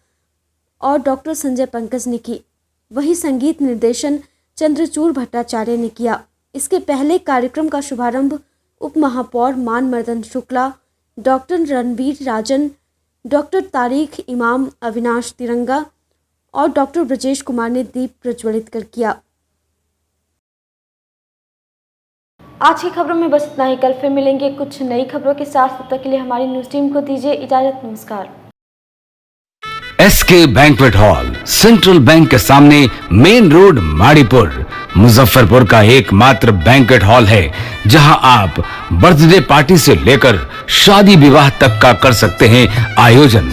और डॉक्टर संजय पंकज ने की। वहीं संगीत निर्देशन चंद्रचूड़ भट्टाचार्य ने किया। इसके पहले कार्यक्रम का शुभारंभ उप महापौर मान मर्दन शुक्ला, डॉक्टर रणवीर राजन, डॉक्टर तारिक इमाम, अविनाश तिरंगा और डॉक्टर ब्रजेश कुमार ने दीप प्रज्वलित कर किया। आज की खबरों में बस इतना ही। कल फिर मिलेंगे कुछ नई खबरों के साथ। तब तक के लिए हमारी न्यूज टीम को दीजिए इजाजत। नमस्कार।
SK banquet hall, central bank के सामने, मेन रोड, माड़ीपुर, मुजफ्फरपुर का एकमात्र बैंक्वेट हॉल है जहां आप बर्थडे पार्टी से लेकर शादी विवाह तक का कर सकते हैं आयोजन।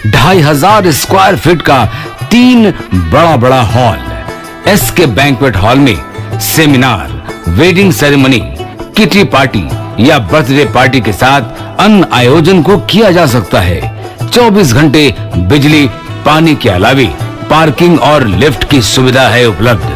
2500 स्क्वायर फीट का 3 बड़ा हॉल। एसके बैंक्वेट हॉल में seminar, wedding ceremony, kitty party या बर्थडे पार्टी के साथ अन्य आयोजन को किया जा सकता है। 24 घंटे बिजली पानी के अलावे पार्किंग और लिफ्ट की सुविधा है उपलब्ध।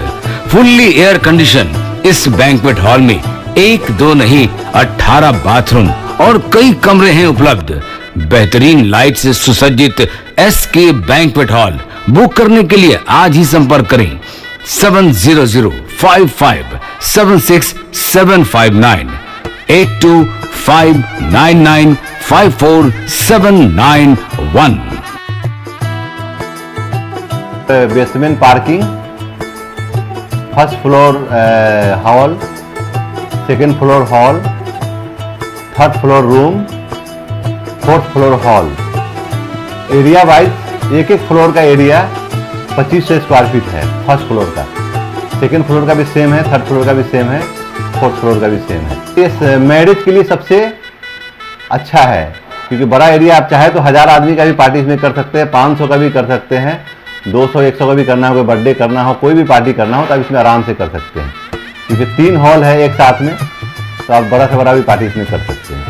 फुल्ली एयर कंडीशन इस बैंक्वेट हॉल में 1, 2 नहीं 18 बाथरूम और कई कमरे हैं उपलब्ध। बेहतरीन लाइट से सुसज्जित SK बैंक्वेट हॉल बुक करने के लिए आज ही संपर्क करें 7005576759 8259954791।
Basement parking, first floor hall, second floor hall, third floor room, fourth floor hall. Area wise एक फ्लोर का एरिया 2500 स्क्वायर फीट है फर्स्ट फ्लोर का। सेकेंड फ्लोर का भी सेम है, थर्ड फ्लोर का भी सेम है, फोर्थ फ्लोर का भी सेम है। इस मैरिज के लिए सबसे अच्छा है क्योंकि बड़ा एरिया, आप चाहे तो 1000 आदमी का भी पार्टी इसमें कर सकते हैं, 500 का भी कर सकते हैं, 200-100 का भी करना हो, कोई बर्थडे करना हो, कोई भी पार्टी करना हो तो आप इसमें आराम से कर सकते हैं क्योंकि 3 हॉल है एक साथ में, तो आप बड़ा से बड़ा भी पार्टी इसमें कर सकते हैं।